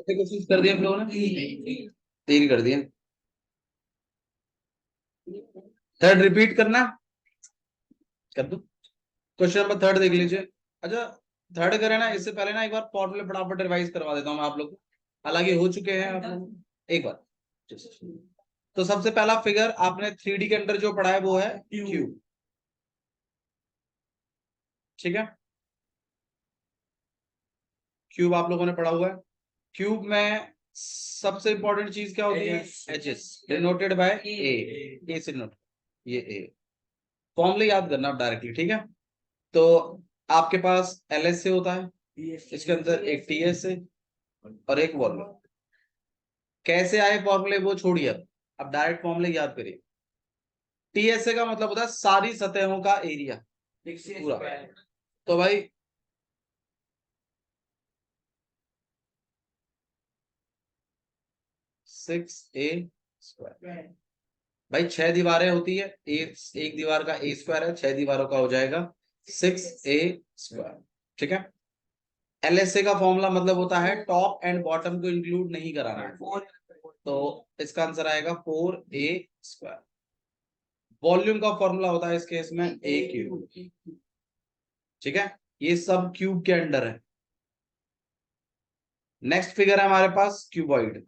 Question कर दिया हम लोगों ने, 3 कर दिए। थर्ड रिपीट करना, कर दो। क्वेश्चन नंबर 3 देख लीजिए। अच्छा, थर्ड करें ना, इससे पहले ना एक बार फॉर्मूले फटाफट रिवाइज करवा देता हूँ मैं आप लोग को, हालांकि हो चुके हैं आप लोग एक बार। तो सबसे पहला फिगर आपने 3D के अंदर जो पढ़ा है वो है क्यूब, ठीक है। क्यूब आप लोगों ने पढ़ा हुआ है। क्यूब में सबसे इंपॉर्टेंट चीज क्या होती है? एचएस, डिनोटेड बाय ए से डिनोट, ये ए। फॉर्मूले याद करना आप डायरेक्टली, ठीक है। तो आपके पास एलएस से होता है, इसके अंदर एक टीएस से और एक वॉल्यूम। कैसे आए फॉर्मूले वो छोड़िए, अब डायरेक्ट फॉर्मूले याद करिए। टीएसए का मतलब होता है सारी सतहों का एरिया पूरा। तो भाई 6a²। भाई 6 दीवारें होती है, एक दीवार का ए स्क्वायर है, 6 दीवारों का हो जाएगा 6a², ठीक है। एलएसए का फॉर्मूला मतलब होता है टॉप एंड बॉटम को इंक्लूड नहीं कराना है, तो इसका आंसर आएगा 4a²। वॉल्यूम का फॉर्मूला होता है इस केस में ए क्यूब, ठीक है। ये सब क्यूब के अंडर है। नेक्स्ट फिगर है हमारे पास क्यूबॉइड।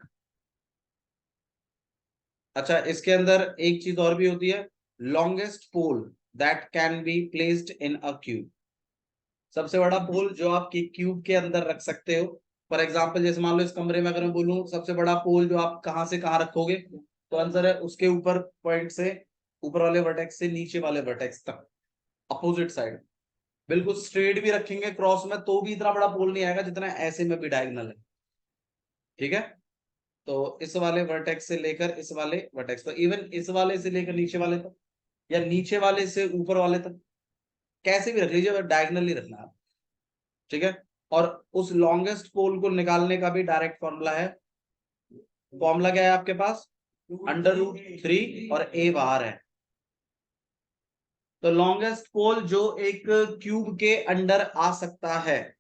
अच्छा, इसके अंदर एक चीज और भी होती है, longest pole that can be placed in a cube. सबसे बड़ा पोल जो आप क्यूब के अंदर रख सकते हो। फॉर एग्जाम्पल जैसे मान लो इस कमरे में अगर मैं बोलूं सबसे बड़ा पोल जो आप कहां से कहां रखोगे, तो आंसर है उसके ऊपर पॉइंट से, ऊपर वाले वर्टेक्स से नीचे वाले वर्टेक्स तक, अपोजिट साइड। बिल्कुल स्ट्रेट भी रखेंगे क्रॉस में तो भी इतना बड़ा पोल नहीं आएगा जितना ऐसे में भी डायगोनल है, ठीक है। तो इस वाले वर्टेक्स से लेकर इस वाले वर्टेक्स तक, इवन इस वाले से लेकर नीचे वाले तक, या नीचे वाले से ऊपर वाले तक, कैसे भी रख लीजिए, डायगोनली रखना है, ठीक है। और उस लॉन्गेस्ट पोल को निकालने का भी डायरेक्ट फॉर्मूला है। फॉर्मूला क्या है आपके पास? √3 और ए बाहर है। तो लॉन्गेस्ट पोल जो एक क्यूब के अंडर आ सकता है,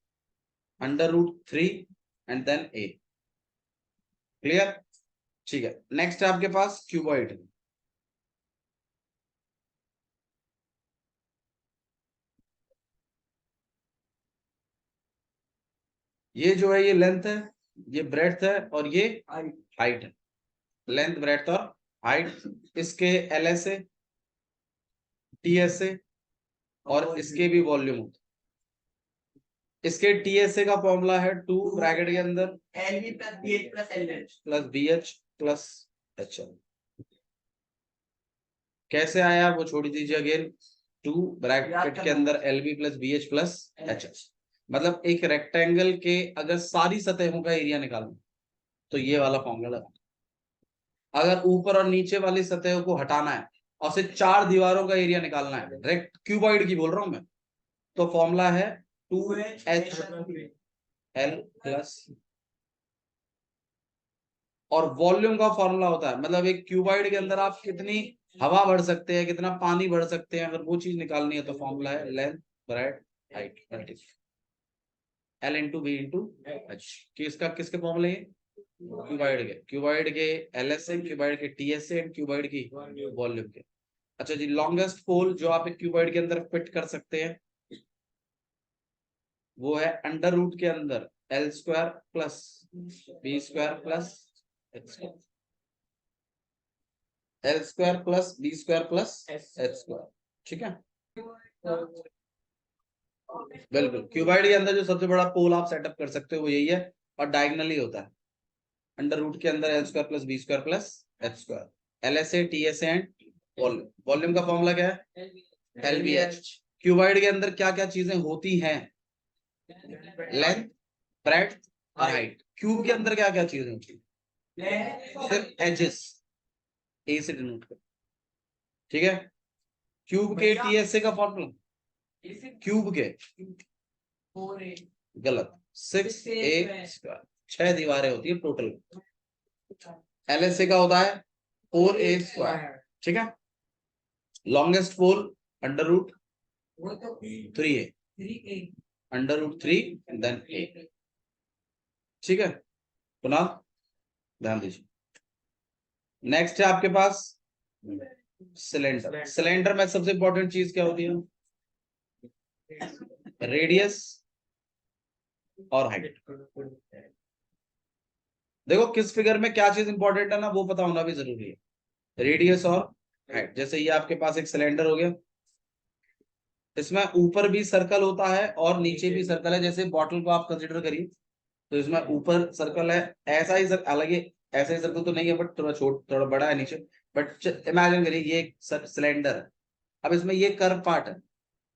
√3 एंड देन ए। क्लियर? ठीक है। नेक्स्ट है आपके पास क्यूबॉइड। ये जो है ये लेंथ है, ये ब्रेड्थ है और ये हाइट है। लेंथ, ब्रेड्थ और हाइट। इसके एलएस है, टीएस है और इसके भी वॉल्यूम होता है। इसके टीएसए का फॉर्मूला है 2 ब्रैकेट के अंदर LV plus BH plus LH plus BH plus HL. कैसे आया वो छोड़ दीजिए, अगेन 2 ब्रैकेट के अंदर LB plus BH plus HH. मतलब एक रेक्टेंगल के अगर सारी सतहों का एरिया निकालना तो ये वाला फॉर्मूला लगाना। अगर ऊपर और नीचे वाली सतहों को हटाना है और सिर्फ 4 दीवारों का एरिया निकालना है, डायरेक्ट क्यूबॉइड की बोल रहा हूं मैं, तो फॉर्मूला है 2HL प्लस। और वॉल्यूम का फॉर्मूला होता है, मतलब एक क्यूबॉइड के अंदर आप कितनी हवा भर सकते हैं, कितना पानी भर सकते हैं, अगर वो चीज निकालनी है तो फॉर्मूला है length, breadth, height multiply L into B into H. किसका किसके फॉर्मूले? क्यूबॉइड के एल एस ए, क्यूबॉइड के टी एस एंड क्यूबॉइड की वॉल्यूम के। अच्छा जी, लॉन्गेस्ट पोल जो आप एक क्यूबॉइड के अंदर फिट कर सकते हैं वो है √, के अंदर L² plus B² plus H², L² plus B² plus H², ठीक है। बिल्कुल, क्यूबॉइड के अंदर जो सबसे बड़ा पोल आप सेटअप कर सकते हो वो यही है, और डायगनली होता है। √, के अंदर L² plus B² plus H²। LSA, TSA and volume. Volume का फॉर्मूला क्या है? LVH। क्यूबॉइड के अंदर क्या क्या चीजें होती हैं? लेंथ, ब्रेड्थ और हाइट। क्यूब के अंदर क्या क्या चीजें होती है? सिर्फ एजेस, ए से डिनोट कर, ठीक है। क्यूब के टीएसए का फॉर्मूला, क्यूब के गलत, 6a²। 6 दीवारें होती है टोटल। एलएसए का होता है 4a², ठीक है। Longest pole √3a, √3 then a, ठीक है। पुनः ध्यान दीजिए। नेक्स्ट है आपके पास सिलेंडर। सिलेंडर में सबसे इंपॉर्टेंट चीज क्या होती है? रेडियस और हाइट। देखो किस फिगर में क्या चीज इंपॉर्टेंट है ना, वो पता होना भी जरूरी है। रेडियस और हाइट। जैसे ये आपके पास एक सिलेंडर हो गया, इसमें ऊपर भी सर्कल होता है और नीचे भी सर्कल है। जैसे बॉटल को आप कंसिडर करिए, तो इसमें ऊपर सर्कल है, ऐसा ही हालांकि ऐसा ही सर्कल तो नहीं है, बट थोड़ा थोड़ा बड़ा है नीचे। बट इमेजिन करिए ये एक सिलेंडर है। अब इसमें ये कर्व पार्ट है,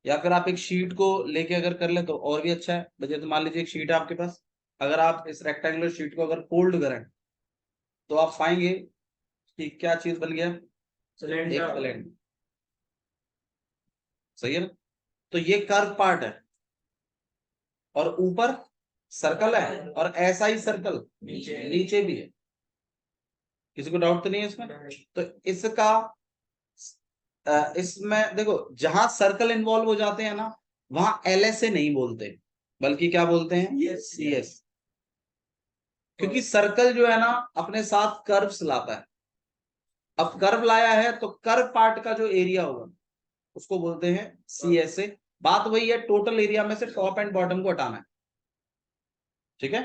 या फिर आप एक शीट को लेके अगर कर ले तो और भी अच्छा है। बच्चे तो मान लीजिए एक शीट है आपके पास, अगर आप इस रेक्टेंगुलर शीट को अगर फोल्ड करें तो आप पाएंगे कि क्या चीज बन गया? एक सिलेंडर। सही है ना? तो ये कर्व पार्ट है और ऊपर सर्कल है और ऐसा ही सर्कल नीचे भी है। किसी को डाउट तो नहीं है इसमें? तो इसका इसमें देखो, जहां सर्कल इन्वॉल्व हो जाते हैं ना, वहां LS से नहीं बोलते, बल्कि क्या बोलते हैं? CS। क्योंकि सर्कल जो है ना अपने साथ कर्व्स लाता है। अब कर्व लाया है तो कर्व पार्ट का जो एरिया होगा उसको बोलते हैं CS से। बात वही है, टोटल एरिया में से टॉप एंड बॉटम को हटाना है। ठीक है?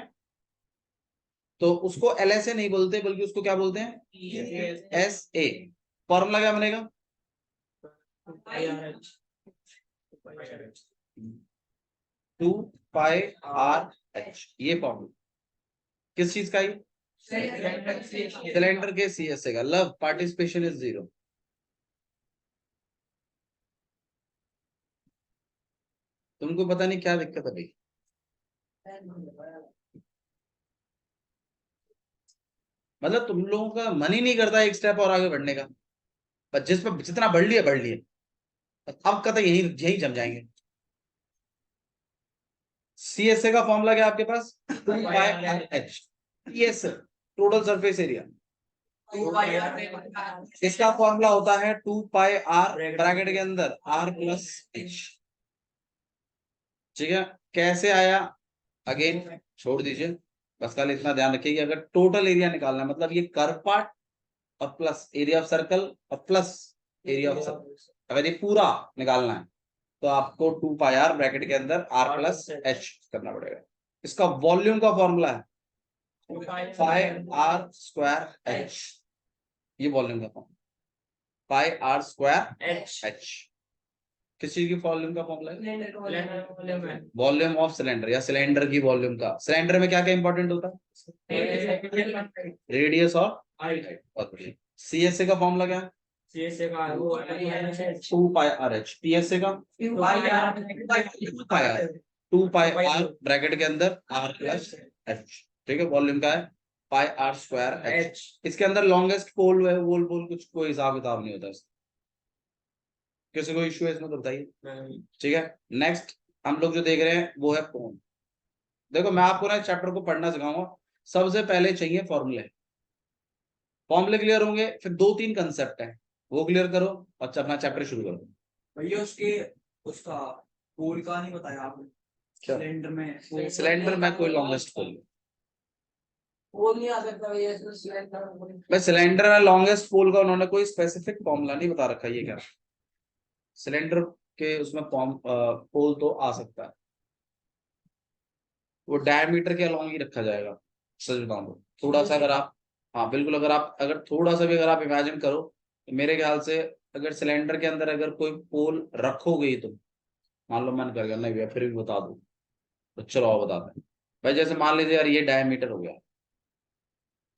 तो उसको LSA नहीं बोलते, बल्कि उसको क्या बोलते हैं? SA। फॉर्मूला क्या बनेगा? 2πRH। ये फॉर्मूला किस चीज का? ही सिलेंडर के CSA का। Love participation is 0। तुमको पता नहीं क्या दिक्कत है भाई। मतलब तुम लोगों का मन ही नहीं करता एक स्टेप और आगे बढ़ने का, पर जिस पर जितना बढ़ लिया अब कतई यही यही जम जाएंगे। CSA का फॉर्मूला क्या आपके पास? 2πRH। TS total surface area. इसका फॉर्मूला होता है 2πR ब्रैकेट के अंदर R+H। ठीक है? कैसे आया? अगेन छोड़ दीजिए, बस खाली इतना ध्यान रखिए कि अगर टोटल एरिया निकालना है, मतलब ये कर्व पार्ट और प्लस एरिया ऑफ सर्कल और प्लस एरिया ऑफ सर्कल, अगर ये पूरा निकालना है तो आपको 2πR ब्रैकेट के अंदर R+H करना पड़ेगा। इसका वॉल्यूम का फॉर्मूला है πR²H। ये वॉल्यूम का फॉर्मूला πR²H। किस चीज की वॉल्यूम का फॉर्मूला है? वॉल्यूम ऑफ सिलेंडर, या सिलेंडर की वॉल्यूम का। सिलेंडर में क्या क्या इंपॉर्टेंट होता है? रेडियस और हाइट। CSA का फॉर्मूला क्या है? CSA का 2πRH। TSA का 2πR ब्रैकेट के अंदर R+H। ठीक है? वॉल्यूम का है πR²H। इसके अंदर लॉन्गेस्ट पोल है, वोल पोल कुछ कोई हिसाब किताब नहीं होता इसका। किसी को इश्यू है इसमें तो बताइए। ठीक है? नेक्स्ट हम लोग जो देख रहे हैं वो है कोण। देखो मैं आपको ना चैप्टर को पढ़ना सिखाऊंगा। सबसे पहले चाहिए फॉर्मूले। फॉर्मूले क्लियर होंगे, फिर 2-3 कंसेप्ट है वो क्लियर करो और अपना चैप्टर शुरू करो। भैया उसके उसका पोल का नहीं बताया आपने? सिलेंडर में कोई लॉन्गेस्ट पोल नहीं आ सकता भैया सिलेंडर। सिलेंडर में लॉन्गेस्ट पोल का उन्होंने कोई स्पेसिफिक फॉर्मूला नहीं बता रखा। ये क्या सिलेंडर के उसमें पोल तो आ सकता है, वो डायमीटर के अलॉन्ग ही रखा जाएगा। सच बताऊं तो थोड़ा सा अगर आप, हाँ बिल्कुल, अगर थोड़ा सा भी अगर आप इमेजिन करो तो मेरे ख्याल से अगर सिलेंडर के अंदर अगर कोई पोल रखोगे ही, तो मान लो मन कर गया नहीं भैया फिर भी बता दो, तो चलो आओ बताते हैं भाई। जैसे मान लीजिए यार ये डायमीटर हो गया,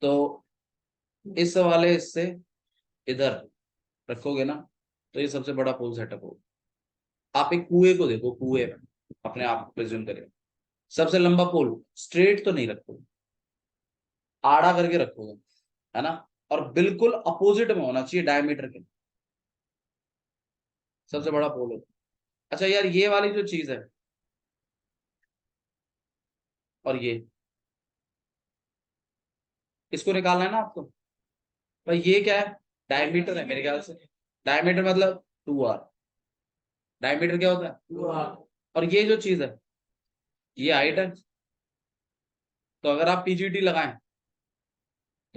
तो इस वाले इससे इधर रखोगे ना, तो ये सबसे बड़ा पोल सेटअप होगा। आप एक कुएं को देखो, कुएं में अपने आप प्रेज्यूम करें, सबसे लंबा पोल स्ट्रेट तो नहीं रखोगे, आड़ा करके रखोगे, है ना? और बिल्कुल अपोजिट में होना चाहिए डायमीटर के, सबसे बड़ा पोल होगा। अच्छा यार ये वाली जो चीज है और ये, इसको निकालना है ना आपको, भाई ये क्या है? डायमीटर है मेरे ख्याल से। डायमीटर मतलब 2R। डायमीटर क्या होता है? 2R। और ये जो चीज है ये हाइट है। तो अगर आप PGT लगाएं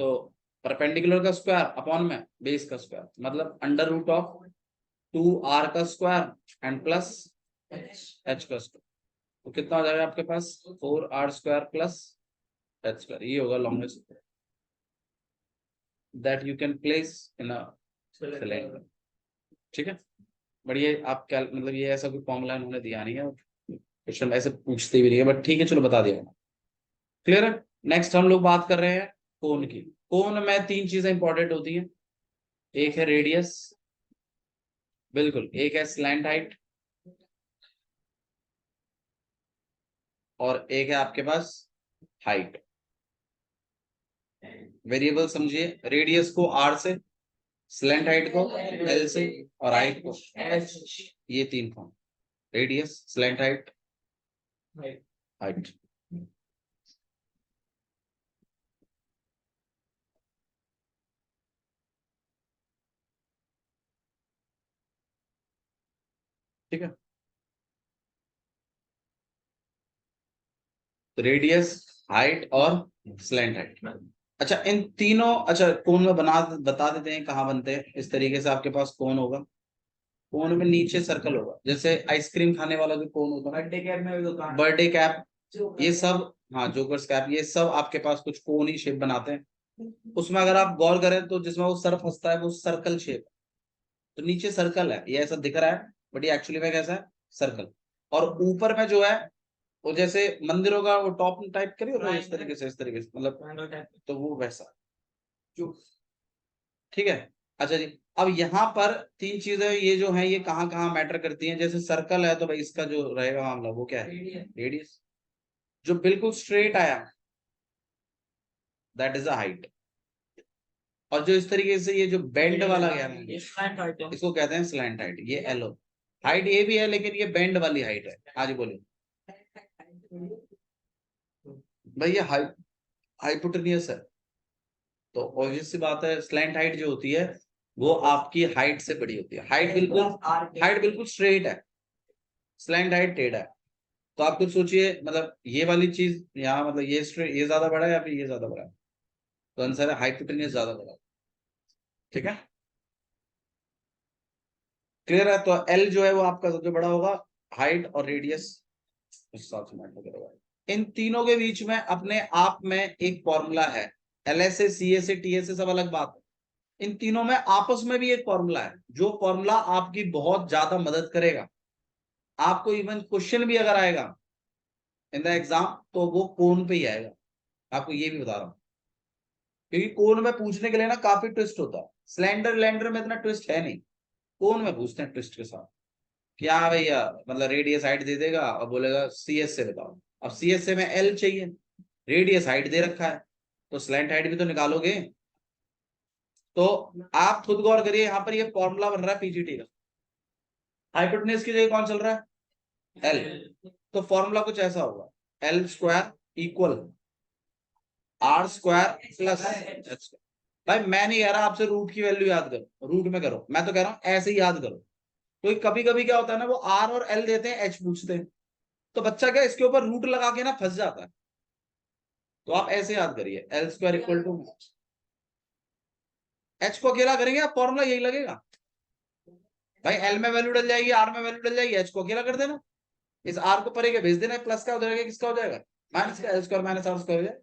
तो परपेंडिकुलर का स्क्वायर अपॉन में बेस का स्क्वायर, मतलब अंडर रूट ऑफ 2r का स्क्वायर एंड प्लस h का स्क्वायर। तो कितना हो जाएगा आपके पास 4r square plus h square. ये होगा longest that you can place in a cylinder. ठीक है, बढ़िया। आप क्या मतलब ये ऐसा कोई फॉर्मूला इन्होंने दिया नहीं है, क्वेश्चन ऐसे पूछते भी नहीं है, बट ठीक है चलो बता दिया। क्लियर है। नेक्स्ट हम लोग बात कर रहे हैं कोन की। कोन में 3 चीजें इंपॉर्टेंट होती हैं। एक है रेडियस, बिल्कुल, एक है स्लैंट हाइट, और एक है आपके पास हाइट। वेरिएबल समझिए, रेडियस को r से, स्लैंट हाइट को l से, और हाइट को h। ये 3 form, radius, slant height, height. ठीक है, तो रेडियस, हाइट और स्लैंट हाइट। अच्छा, इन तीनों, अच्छा कोन में बता देते हैं कहाँ बनते हैं। इस तरीके से आपके पास कोन होगा, कोन में नीचे सर्कल होगा, जैसे आइसक्रीम खाने वाला जो कोन होता है, बर्थडे कैप में भी होता है। बर्थडे कैप, ये सब, हाँ जोकर्स कैप, ये सब आपके पास कुछ कोन ही शेप बनाते हैं। उसमें अगर आप गौर करें तो जिसमें वो सर फंसता है वो सर्कल शेप, तो नीचे सर्कल है, ये ऐसा दिख रहा है बट ये एक्चुअली में कैसा है, सर्कल। और ऊपर में जो है वो जैसे मंदिरों का वो टॉप टाइप करिए तो इस तरीके से, इस तरीके से, मतलब तो वो वैसा। जो ठीक है। अच्छा जी, अब यहाँ पर 3 चीजें ये जो है ये कहाँ कहाँ मैटर करती हैं। जैसे सर्कल है तो भाई इसका जो रहेगा मामला वो क्या है, रेडियस। जो बिल्कुल स्ट्रेट आया दैट इज अ हाइट। और जो इस तरीके से ये जो बेंड वाला गया ना, इसको कहते हैं स्लैंट हाइट। ये एलो हाइट ये भी है, लेकिन ये बेंड वाली हाइट है। आज बोलिए भाई, ये हाइपोटेनियस है, तो ऑब्वियस सी बात है स्लैंट हाइट जो होती है वो आपकी हाइट से बड़ी होती है। हाइट बिल्कुल स्ट्रेट है, स्लैंट हाइट टेढ़ा है। तो आप कुछ सोचिए, मतलब ये वाली चीज यहाँ, मतलब ये स्ट्रेट, ये ज्यादा बड़ा है या फिर ये ज्यादा बड़ा है, तो आंसर है हाइपोटेनियस ज्यादा बड़ा है। ठीक है, क्लियर है। तो एल जो है वो आपका सबसे बड़ा होगा, हाइट और रेडियस उस हिसाब से मैटर करेगा। इन तीनों के बीच में अपने आप में एक फॉर्मूला है। LSA, CSA, TSA सब अलग बात है, इन तीनों में आपस में भी एक फॉर्मूला है, जो फॉर्मूला आपकी बहुत ज्यादा मदद करेगा। आपको इवन क्वेश्चन भी अगर आएगा इन द एग्जाम तो वो कोन पे ही आएगा, आपको ये भी बता रहा हूं। क्योंकि कोन में पूछने के लिए ना काफी ट्विस्ट होता है, स्लेंडर लैंडर में इतना ट्विस्ट है नहीं, कोन में पूछते हैं ट्विस्ट के साथ। क्या भैया, मतलब रेडियस हाइट दे देगा और बोलेगा CS से बताओ। अब CSA में L चाहिए, रेडियस हाइट दे रखा है, तो स्लैंट हाइट भी तो निकालोगे। तो आप खुद गौर करिए, यहाँ पर ये फॉर्मूला बन रहा है PGT का, हाइपोटेन्यूज की जगह कौन चल रहा है, L। तो फॉर्मूला कुछ ऐसा होगा, L square equal R square plus H। भाई मैं नहीं कह रहा आपसे रूट की वैल्यू याद करो, रूट में करो, मैं तो कह रहा हूं ऐसे ही याद करो। तो कभी कभी क्या होता है ना, वो R और L देते हैं, H पूछते हैं, तो बच्चा क्या इसके ऊपर रूट लगा के ना फंस जाता है। तो आप ऐसे याद करिए, L square equal to, H को अकेला करेंगे आप, फॉर्मूला यही लगेगा भाई, L में वैल्यू डल जाएगी, R में वैल्यू डल जाएगी, H को अकेला कर देना, इस R को परे के भेज देना, प्लस का हो जाएगा, किसका हो जाएगा, माइनस का, L square minus R square हो जाए।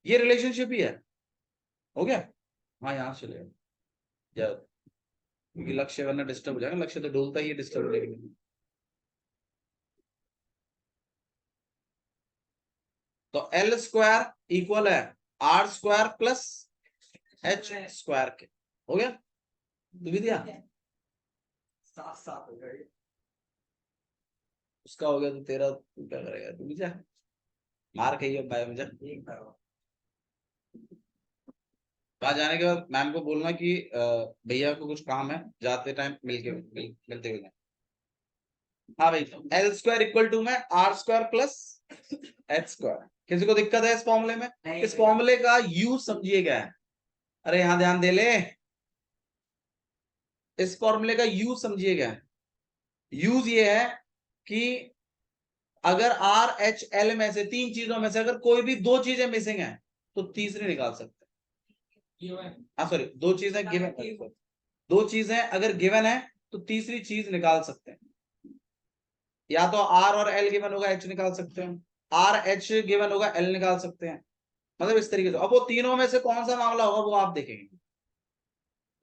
ये रिलेशनशिप ही है, हो गया। हाँ यहाँ से चलेगा यार, क्योंकि लक्ष्य वरना डिस्टर्ब हो जाएगा, लक्ष्य तो डोलता ही है डिस्टर्ब होने के लिए। तो L स्क्वायर इक्वल है R square plus H square के, हो गया, तू भी दिया, साथ साथ हो गए। उसका हो गया तो तेरा तू क्या करेगा, तू भी जा, मार खाइए बाय मुझे। एक करो। वहां जाने के बाद मैम को बोलना कि भैया को कुछ काम है, जाते टाइम मिलते हुए जाएं। हाँ भाई, L स्क्वायर इक्वल टू में R square plus H square. किसी को दिक्कत है इस फॉर्मूले में, इस फॉर्मूले का यूज समझिएगा। अरे यहाँ ध्यान दे ले, इस फॉर्मूले का यूज समझिएगा। यूज ये है कि अगर आर एच एल में से तीन चीजों में से अगर कोई भी दो चीजें मिसिंग है तो तीसरी निकाल सकते हैं। हाँ सॉरी, दो चीजें गिवन, दो चीजें अगर गिवन है तो तीसरी चीज निकाल सकते हैं। या तो आर और एल गिवन होगा, एच निकाल सकते हैं, आर एच गिवन होगा, एल निकाल सकते हैं। मतलब इस तरीके से। अब वो तीनों में से कौन सा मामला होगा वो आप देखेंगे,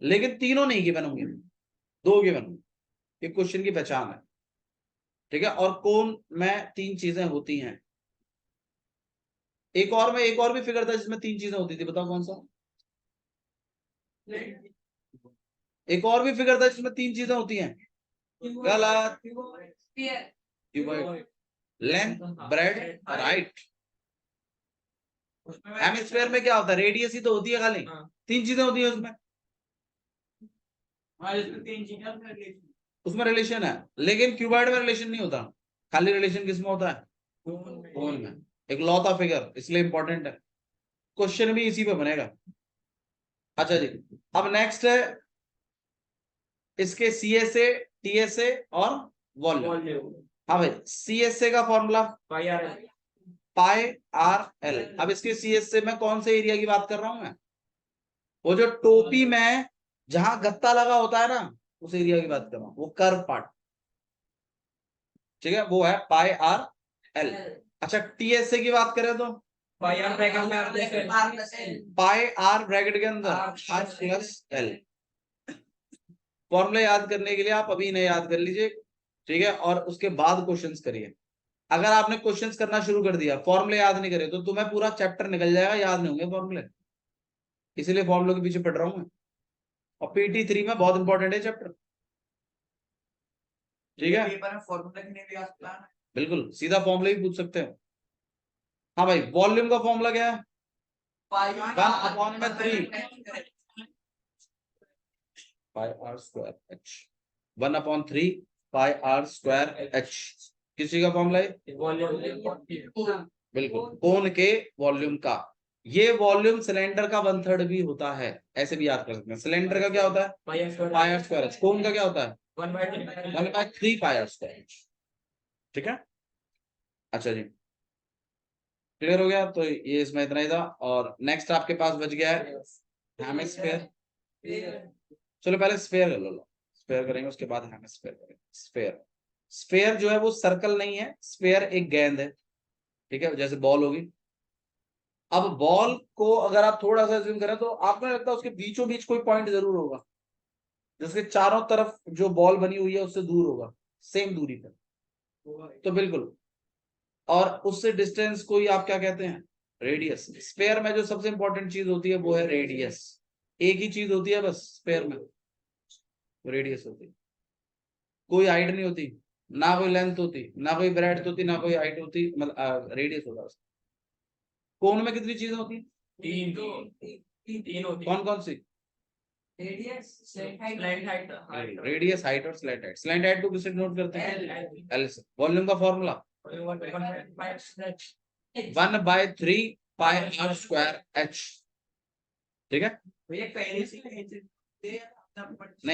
लेकिन तीनों नहीं गिवन होंगे, दो गिवन होंगे। ये क्वेश्चन की पहचान है, ठीक है। और कौन में तीन चीजें होती हैं। एक और भी फिगर था जिसमें तीन चीजें होती थी, बताओ कौन सा। एक और भी फिगर था जिसमें तीन चीजें होती हैं। गलत। Cuboid, length, bread, height. Hemisphere में क्या होता है, रेडियस ही तो होती है खाली, तीन चीजें होती है उसमें। उसमें रिलेशन है, लेकिन क्यूबॉइड में रिलेशन नहीं होता, खाली रिलेशन किसमें होता है, कोन में। एक लॉ था फिगर, इसलिए इंपॉर्टेंट है, क्वेश्चन भी इसी पे बनेगा। अच्छा जी, अब नेक्स्ट है इसके C S A, T S A और वॉल्यूम। हाँ भाई, सी एस ए का फॉर्मूला पाई आर एल। अब इसके सी एस ए में कौन से एरिया की बात कर रहा हूं मैं, वो जो टोपी में जहां गत्ता लगा होता है ना, उस एरिया की बात कर रहा हूं, वो कर्व पार्ट, ठीक है, वो है पाई आर एल। अच्छा, टी एस ए की बात करें तो पाई आर ब्रैकेट के अंदर आर प्लस एल। फॉर्मूला याद करने के लिए आप अभी इन्हें याद कर लीजिए, ठीक है, और उसके बाद क्वेश्चंस करिए। अगर आपने क्वेश्चंस करना शुरू कर दिया, फॉर्मूले याद नहीं करे, तो तुम्हें पूरा चैप्टर निकल जाएगा, याद नहीं होंगे फॉर्मूले। इसीलिए फॉर्मूलों के पीछे पढ़ रहा हूं मैं, और पीटी 3 में बहुत इंपॉर्टेंट है चैप्टर, ठीक है। बिल्कुल सीधा फॉर्मूला भी पूछ सकते हो। हाँ भाई, वॉल्यूम का फॉर्मूला क्या है, 1/3 pi R square H, 1/3 pi R square H, किसी का फॉर्मूला है, बिल्कुल कोन के वॉल्यूम का। ये वॉल्यूम सिलेंडर का 1/3 भी होता है, ऐसे भी याद कर सकते हैं। सिलेंडर का क्या होता है, पाई आर स्क्वायर एच। कोन का क्या होता है, 1/3 पाई आर स्क्वायर एच, ठीक है। अच्छा जी, क्लियर हो गया। तो ये इसमें इतना ही था। और नेक्स्ट आपके पास बच गया है हेमिस्फीयर। चलो पहले स्फेयर कर लो, स्फेयर करेंगे उसके बाद हेमिस्फीयर करेंगे। स्फेयर, स्फेयर जो है वो सर्कल नहीं है, स्फेयर एक गेंद है, ठीक है, जैसे बॉल होगी। अब बॉल को अगर आप थोड़ा सा जूम करें तो आपको नहीं लगता उसके बीचों बीच कोई पॉइंट जरूर होगा, जिसके चारों तरफ जो बॉल बनी हुई है उससे दूर होगा, सेम दूरी पर, तो बिल्कुल। और उससे डिस्टेंस को ही आप क्या कहते हैं, रेडियस। स्पेयर में जो सबसे इंपॉर्टेंट चीज होती है वो है रेडियस। एक ही चीज होती है बस स्पेयर में, रेडियस होती है, कोई हाइट नहीं होती, ना कोई लेंथ होती, ना कोई ब्रेड्थ होती, ना कोई हाइट होती, मतलब रेडियस होता है। कोन में कितनी चीजें होती हैं, तीन होती, कौन कौन सी, रेडियस, हाइट और स्लैंट हाइट। स्लैंट हाइट को किससे डिनोट करते हैं, एल से। वॉल्यूम का formula 1/3 pi R square H, ठीक है। नहीं,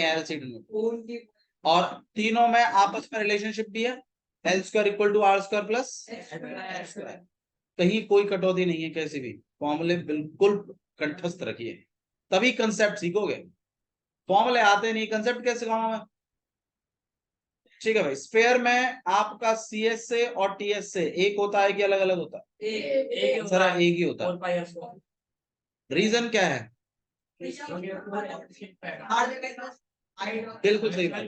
एल से डिनोट। और तीनों में आपस में रिलेशनशिप भी है, L square equal to R square plus H square. कहीं कोई कटौती नहीं है, कैसी भी फॉर्मूले बिल्कुल कंठस्थ रखिए, तभी कंसेप्ट सीखोगे। फॉर्मूले आते नहीं, कंसेप्ट कैसे सिखाऊंगा मैं, ठीक है भाई। स्पेयर में आपका सी एस से और टी एस से एक होता है कि अलग अलग होता है, एक ही होता है। रीजन क्या है, बिल्कुल सही बात।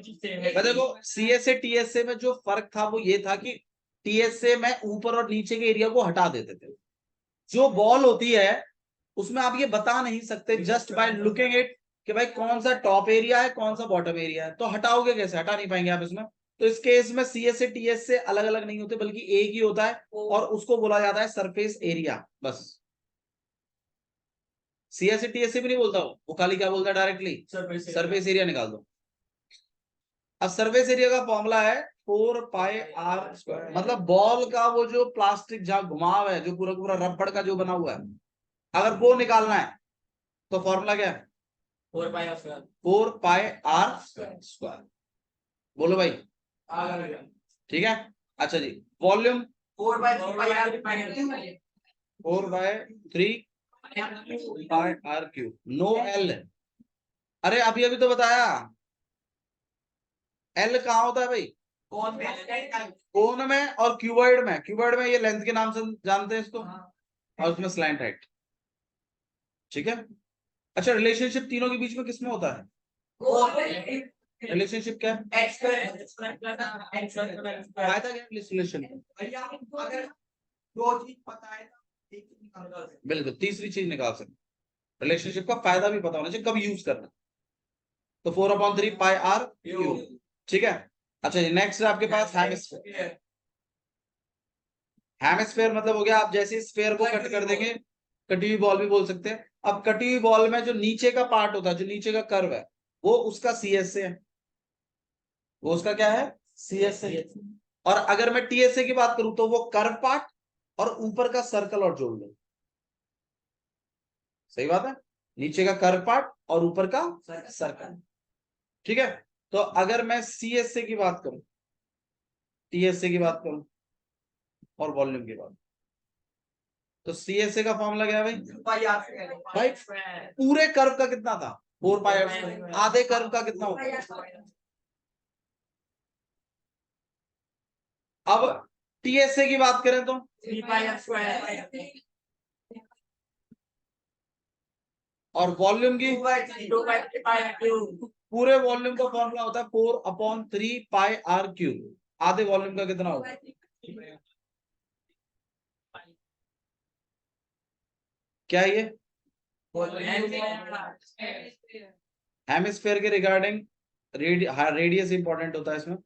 देखो सी एस से टी एस से में जो फर्क था वो ये था कि टी एस से में ऊपर और नीचे के एरिया को हटा देते थे। जो बॉल होती है उसमें आप ये बता नहीं सकते जस्ट बाय लुकिंग इट कि भाई कौन सा टॉप एरिया है कौन सा बॉटम एरिया है, तो हटाओगे कैसे, हटा नहीं पाएंगे आप इसमें। तो इस केस में सी एस से टी एस से अलग अलग नहीं होते, बल्कि एक ही होता है, और उसको बोला जाता है सरफेस एरिया, बस। सी एस से टी एस से भी नहीं बोलता वो खाली क्या बोलता है, डायरेक्टली सरफेस एरिया निकाल दो। अब सरफेस एरिया का फॉर्मूला है 4 पाई आर स्क्वायर, मतलब बॉल का वो जो प्लास्टिक जहां घुमाव है, जो पूरा पूरा रबड़ का जो बना हुआ है, अगर वो निकालना है तो फॉर्मूला क्या है, 4 पाई आर स्क्वायर। बोलो भाई, ठीक है। अच्छा जी, वॉल्यूम 4/3 4/3 पाई आर क्यूब, नो एल। अरे अभी अभी तो बताया, एल कहाँ होता है भाई? कोन में और क्यूबॉइड में। क्यूबॉइड में ये लेंथ के नाम से जानते हैं इसको, और उसमें स्लैंट हाइट। ठीक है। अच्छा, रिलेशनशिप तीनों के बीच में किसमें होता है? रिलेशनशिप क्या है? फायदा क्या रिलेशन? अगर दो चीज पता है तो एक चीज निकाल सकते हैं। बिल्कुल, तीसरी चीज निकाल सकते। रिलेशनशिप का फायदा भी पता होना चाहिए, कब यूज करना। तो 4/3 पाई आर क्यूब। ठीक है। अच्छा जी, नेक्स्ट आपके पास हेमिस्फीयर। हेमिस्फीयर मतलब हो गया, आप जैसे स्फीयर को कट कर देंगे, कटी हुई बॉल भी बोल सकते हैं। अब कटी हुई बॉल में जो नीचे का पार्ट होता है, जो नीचे का कर्व है, वो उसका CS से है। वो उसका क्या है? CS से। और अगर मैं TSA की बात करूं तो वो कर्व पार्ट और ऊपर का सर्कल और जोड़ लो। सही बात है, नीचे का कर्व पार्ट और ऊपर का सर्कल। ठीक है। तो अगर मैं CSA की बात करूं, TSA की बात करूं और वॉल्यूम की बात, तो CSA का फॉर्मूला क्या है भाई? भाई पूरे कर्व का कितना था? 4πr²। आधे कर्व का कितना होगा? अब TSA की बात करें तो 3πr²। और वॉल्यूम की, 2/3 पूरे वॉल्यूम का फॉर्मूला होता है 4/3 पाई आर क्यूब। आधे वॉल्यूम का कितना होगा? क्या है ये? हेमिस्फीयर के रिगार्डिंग रेडियस इंपॉर्टेंट होता है इसमें।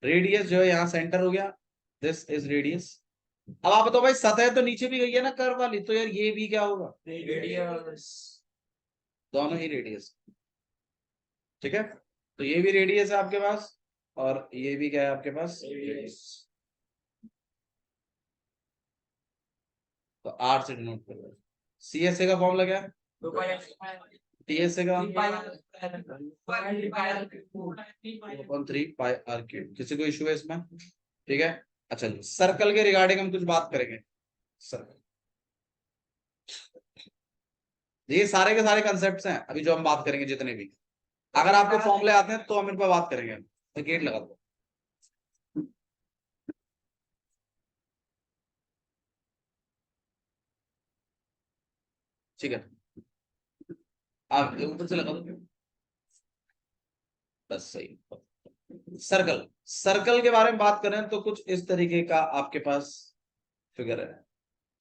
रेडियस जो है यहाँ सेंटर हो गया, दिस इज रेडियस। अब आप बताओ भाई, सतह तो नीचे भी गई है ना कर्व वाली, तो यार ये भी क्या होगा? रेडियस। दोनों ही रेडियस। ठीक है। तो ये भी रेडियस है आपके पास, और ये भी क्या है आपके पास? रेडियस। तो आर से डिनोट कर लो। CSA का फॉर्मूला क्या है? TSA का 3 पाई आर क्यूब। किसी को इशू है इसमें? ठीक है। अच्छा, सर्कल के रिगार्डिंग हम कुछ बात करेंगे। सर्कल, ये सारे के सारे कंसेप्ट्स हैं अभी जो हम बात करेंगे जितने भी। अगर आपको फॉर्मूले आते हैं तो हम इन पर बात करेंगे। तो गेट लगा दो। ठीक है, आप ऊपर से लगा दो, बस सही। सर्कल, सर्कल के बारे में बात करें तो कुछ इस तरीके का आपके पास फिगर है।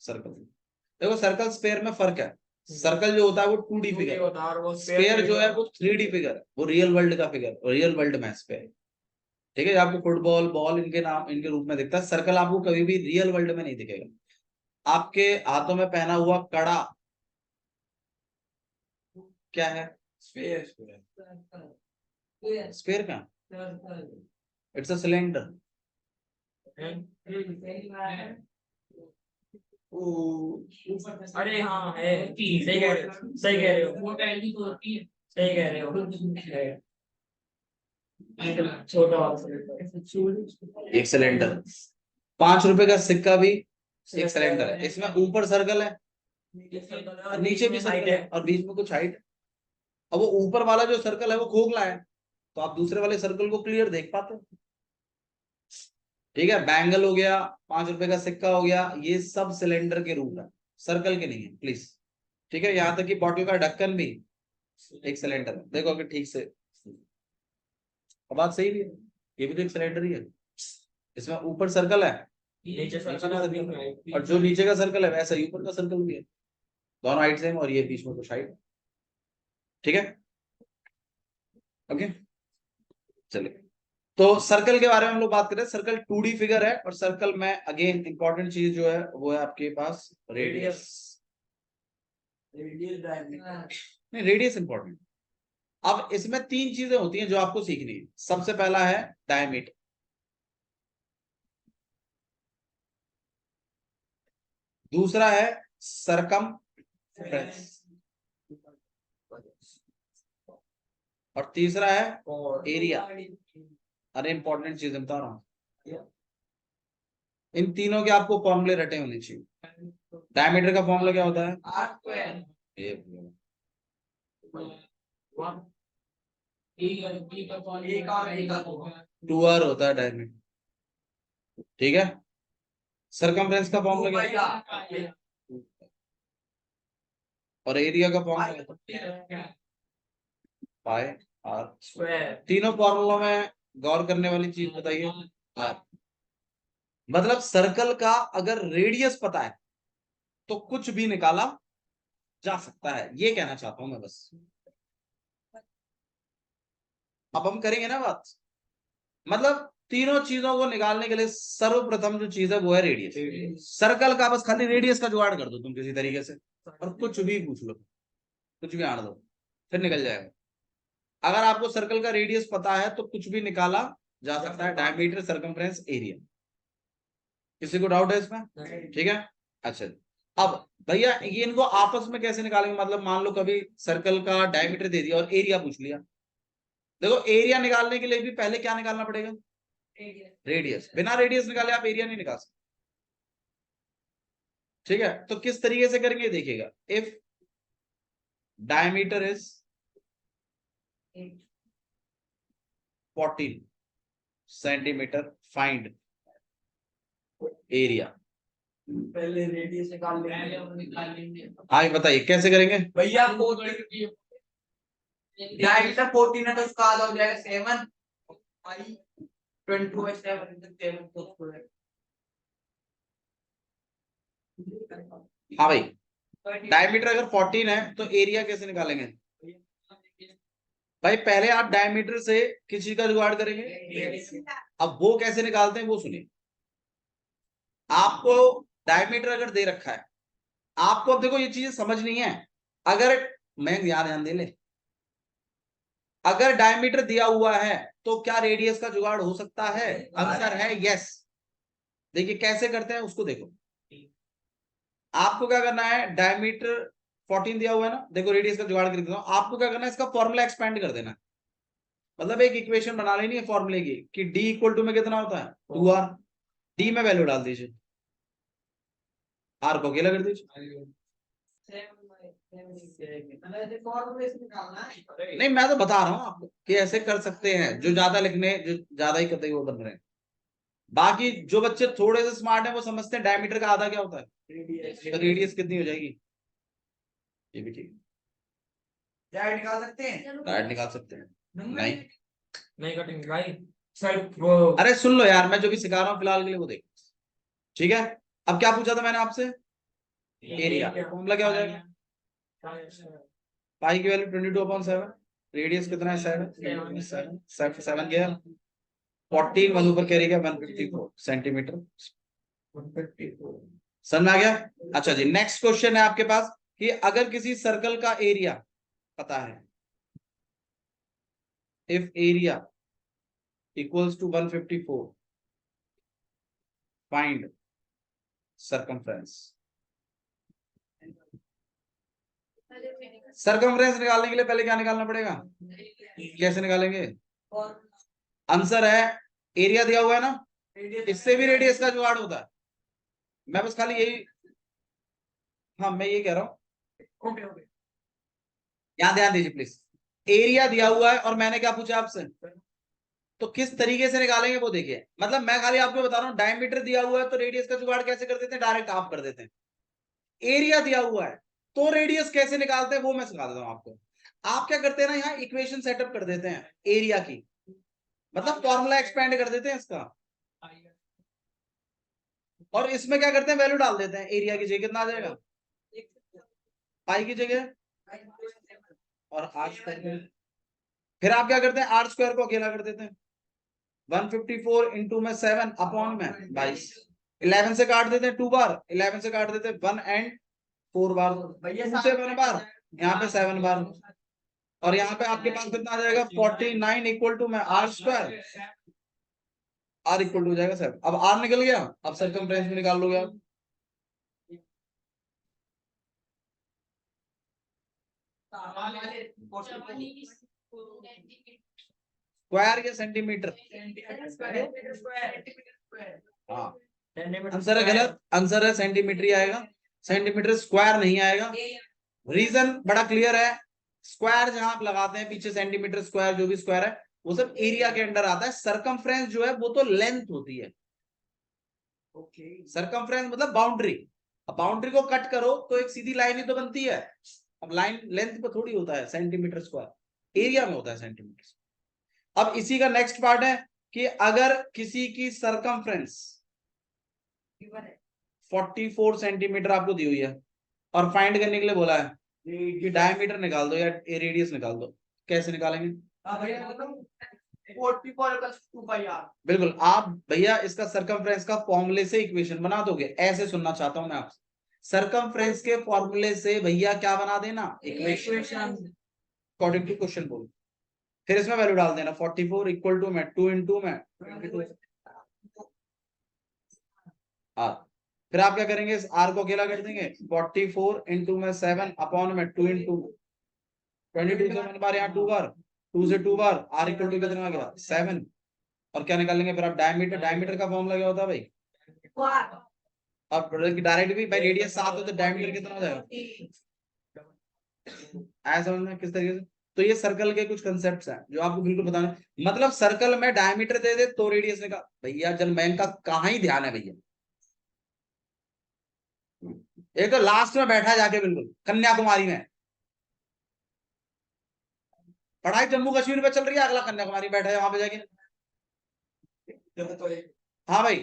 सर्कल, देखो सर्कल स्फीयर में फर्क है। सर्कल जो होता है वो 2D फिगर है, स्फीयर जो है वो 3D फिगर है, वो रियल वर्ल्ड का फिगर, रियल वर्ल्ड में स्फीयर। ठीक है, आपको फुटबॉल बॉल इनके नाम, इनके रूप में दिखता है। सर्कल आपको कभी भी रियल वर्ल्ड में नहीं दिखेगा। आपके हाथों में पहना हुआ कड़ा क्या है? स्फीयर का, इट्स अ सिलेंडर। अरे हाँ है, सही कह रहे हो, सही कह रहे हो, सही कह रहे हो। छोटा एक सिलेंडर, 5 रुपए का सिक्का भी एक सिलेंडर है। इसमें ऊपर सर्कल है, नीचे भी सर्कल है, और बीच में कुछ हाइट। अब वो ऊपर वाला जो सर्कल है वो खोखला है, तो आप दूसरे वाले सर्कल को क्लियर देख पाते हो। ठीक है, बैंगल हो गया, 5 रुपए का सिक्का हो गया, ये सब सिलेंडर के रूप है, सर्कल के नहीं है प्लीज। ठीक है, यहाँ तक कि बॉटल का ढक्कन भी एक सिलेंडर है। देखो अगर ठीक से, अब बात सही भी है, ये भी तो एक सिलेंडर ही है। इसमें ऊपर सर्कल है, नीचे का सर्कल है, और जो नीचे का सर्कल है वैसा ही ऊपर का सर्कल भी है। दोनों हाइट सेम, और ये बीच में कुछ हाइट। ठीक है, ओके, चलिए। तो सर्कल के बारे में हम लोग बात करें। सर्कल 2D फिगर है, और सर्कल में अगेन इंपॉर्टेंट चीज जो है वो है आपके पास रेडियस। नहीं, रेडियस इंपॉर्टेंट। अब इसमें 3 चीजें होती हैं जो आपको सीखनी है। सबसे पहला है डायमीटर, दूसरा है सरकमफ्रेंस, और तीसरा है एरिया। अरे इंपॉर्टेंट चीज बता रहा हूं। इन तीनों के आपको फॉर्मूले रटे होने चाहिए। डायमीटर का फॉर्मूला क्या होता है? ये 2r होता है डायमीटर, ठीक है। सरकमफ्रेंस का फॉर्मूला क्या है? और एरिया का फॉर्मूला पाई आर स्क्वायर। तीनों फॉर्मूलों में गौर करने वाली चीज बताइए, आर। मतलब सर्कल का अगर रेडियस पता है तो कुछ भी निकाला जा सकता है, ये कहना चाहता हूं मैं बस। अब हम करेंगे ना बात, मतलब तीनों चीजों को निकालने के लिए सर्वप्रथम जो चीज है वो है रेडियस। सर्कल का बस खाली रेडियस का जुगाड़ कर दो तुम किसी तरीके से, और कुछ भी पूछ लो, कुछ भी आने दो, फिर निकल जाएगा। अगर आपको सर्कल का रेडियस पता है तो कुछ भी निकाला जा सकता है, डायमीटर, सरकमफ्रेंस, एरिया। किसी को डाउट है इसमें? ठीक है, अच्छा। अब भैया ये इनको आपस में कैसे निकालेंगे? मतलब मान लो कभी सर्कल का डायमीटर दे दिया और एरिया पूछ लिया। देखो एरिया निकालने के लिए भी पहले क्या निकालना पड़ेगा? रेडियस। बिना रेडियस निकाले आप एरिया नहीं निकाल सकते, ठीक है। तो किस तरीके से करेंगे देखिएगा। If diameter is 14 centimetre, find area. पहले रेडियस निकाल लेंगे। आगे बताइए कैसे करेंगे भैया डायमीटर 14 है तो उसका आधा हो जाएगा 7 आई 22/7 हाँ भाई, डायमीटर अगर 14 है तो एरिया कैसे निकालेंगे? भाई पहले आप डायमीटर से किस चीज का जुगाड़ करेंगे? अब वो कैसे निकालते हैं वो सुनिए। आपको डायमीटर अगर दे रखा है, आपको अब देखो ये चीजें समझ नहीं है। अगर मैं ध्यान दे ले, अगर डायमीटर दिया हुआ है तो क्या रेडियस का जुगाड़ हो सकता है? आंसर है यस। देखिए कैसे करते हैं उसको देखो। आपको क्या करना है, डायमीटर 14 दिया हुआ है ना, देखो रेडियस का जुगाड़ कर देता हूं। आपको क्या करना है, इसका फॉर्मूला एक्सपेंड कर देना है। मतलब एक इक्वेशन बना लेनी है फॉर्मूले की कि d इक्वल टू में कितना होता है 2r। d में वैल्यू डाल दीजिए, r को अकेला कर दीजिए। नहीं मैं तो बता रहा हूं आपको कि ऐसे कर सकते हैं, जो ज्यादा लिखने, जो ज्यादा ही करते वो बन रहे हैं। बाकी जो बच्चे थोड़े से स्मार्ट हैं वो समझते हैं डायमीटर का आधा क्या होता है, तो रेडियस कितनी हो जाएगी। ये भी ठीक है, डायरेक्ट निकाल सकते हैं। डायरेक्ट निकाल सकते हैं। नहीं नहीं कटेंगे भाई सर वो। अरे सुन लो यार, मैं जो भी सिखा रहा हूँ फिलहाल के लिए वो देखो, ठीक है। अब क्या पूछा था मैंने आपसे? एरिया। फॉर्मूला क्या हो जाएगा? पाई की वैल्यू 22/7, रेडियस कितना है 7, 7 गया 14, वन ऊपर कैरी गया 154 सेंटीमीटर। समझ में आ गया? अच्छा जी, नेक्स्ट क्वेश्चन है आपके पास कि अगर किसी सर्कल का एरिया पता है, if area equals to 154, find circumference. Circumference निकालने के लिए पहले क्या निकालना पड़ेगा? कैसे निकालेंगे? आंसर है एरिया दिया हुआ है ना, इससे भी रेडियस का जुगाड़ होता है। मैं बस खाली यही, हाँ मैं ये कह रहा हूं, यहाँ ध्यान दीजिए प्लीज। एरिया दिया हुआ है और मैंने क्या पूछा आपसे, तो किस तरीके से निकालेंगे वो देखिए। मतलब मैं खाली आपको बता रहा हूँ, डायमीटर दिया हुआ है तो रेडियस का जुगाड़ कैसे कर देते हैं, डायरेक्ट आप कर देते हैं। एरिया दिया हुआ है तो रेडियस कैसे निकालते हैं वो मैं सिखा देता हूँ आपको। आप क्या करते हैं ना, यहाँ इक्वेशन सेटअप कर देते हैं एरिया की, मतलब फॉर्मूला एक्सपेंड कर देते हैं इसका, और इसमें क्या करते हैं वैल्यू डाल देते हैं। एरिया की जगह कितना आ जाएगा, पाई की जगह, और आर स्क्वायर। फिर आप क्या करते हैं, आर स्क्वायर को अकेला कर देते हैं। 154 इंटू में 7 अपॉन में 22, 11 से काट देते हैं 2 बार, 11 से काट देते हैं 1 एंड 4 बार, 2 से 1 बार, यहाँ पे 7 बार, और यहाँ पे आपके पास कितना आ जाएगा 49 इक्वल टू में R square, R equal to हो जाएगा 7। अब आर निकल गया, अब सरकमफ्रेंस भी निकाल लोगे आप। स्क्वायर या सेंटीमीटर? हाँ आंसर है गलत, आंसर है सेंटीमीटर ही आएगा, सेंटीमीटर स्क्वायर नहीं आएगा। रीजन बड़ा क्लियर है, स्क्वायर जहां आप लगाते हैं पीछे सेंटीमीटर स्क्वायर जो भी स्क्वायर है वो सब एरिया के अंडर आता है। सरकमफ्रेंस जो है वो तो लेंथ होती है। सरकमफ्रेंस मतलब बाउंड्री। अब बाउंड्री को कट करो तो एक सीधी लाइन ही तो बनती है। अब लाइन लेंथ पे थोड़ी होता है सेंटीमीटर स्क्वायर, एरिया में होता है सेंटीमीटर। अब इसी का नेक्स्ट पार्ट है कि अगर किसी की सरकमफ्रेंस 44 सेंटीमीटर आपको दी हुई है और फाइंड करने के लिए बोला है कि डायमीटर निकाल दो या रेडियस निकाल दो, कैसे निकालेंगे? बिल्कुल, आप भैया इसका सरकमफ्रेंस का फॉर्मूले से इक्वेशन बना दोगे, ऐसे सुनना चाहता हूं मैं आपसे। सरकमफ्रेंस के फॉर्मूले से भैया क्या बना देना? इक्वेशन अकॉर्डिंग टू क्वेश्चन बोल, फिर इसमें वैल्यू डाल देना 44 इक्वल टू में 2 इंटू में 22। फिर आप क्या करेंगे, इस आर को अकेला कर देंगे, 44 इंटू में 7 अपॉन में 2 इंटू 22 से मैंने बार यहाँ 2 बार, 2 से 2 बार, आर इक्वल टू कितना आ गया 7। और क्या निकालेंगे फिर आप? डायमीटर, डायमीटर का फॉर्मूला क्या होता है भाई? अब डायरेक्ट भी भाई रेडियस 7 हो तो डायमीटर कितना हो जाएगा? ऐसा समझना किस तरीके से। तो ये सर्कल के कुछ कंसेप्ट्स हैं जो आपको बिल्कुल बताना, मतलब सर्कल में डायमीटर दे दे तो रेडियस निकाल। भैया जनमैन का कहाँ ही ध्यान है भैया, एक तो लास्ट में बैठा है जाके बिल्कुल कन्याकुमारी में, पढ़ाई जम्मू कश्मीर में चल रही है, अगला कन्याकुमारी बैठा है वहां पे जाके। हाँ भाई,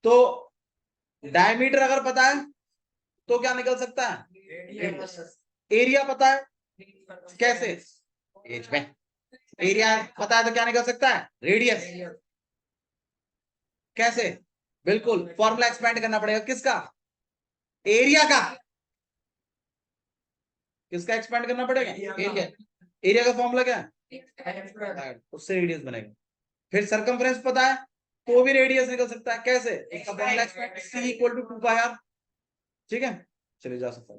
तो डायमीटर अगर पता है तो क्या निकल सकता है? एरिया पता है कैसे? एज में एरिया पता है तो क्या निकल सकता है? रेडियस। कैसे? बिल्कुल, फॉर्मूला एक्सपेंड करना पड़ेगा, किसका? एरिया का। किसका एक्सपेंड करना पड़ेगा? एरिया। एरिया का फॉर्मूला क्या है? उससे रेडियस बनेगा। फिर सरकमफ्रेंस पता है तो भी रेडियस निकल सकता है, कैसे? इसका फॉर्मूला एक्सपेंड, C = 2 पाई r। ठीक है, चलिए जा सकता है।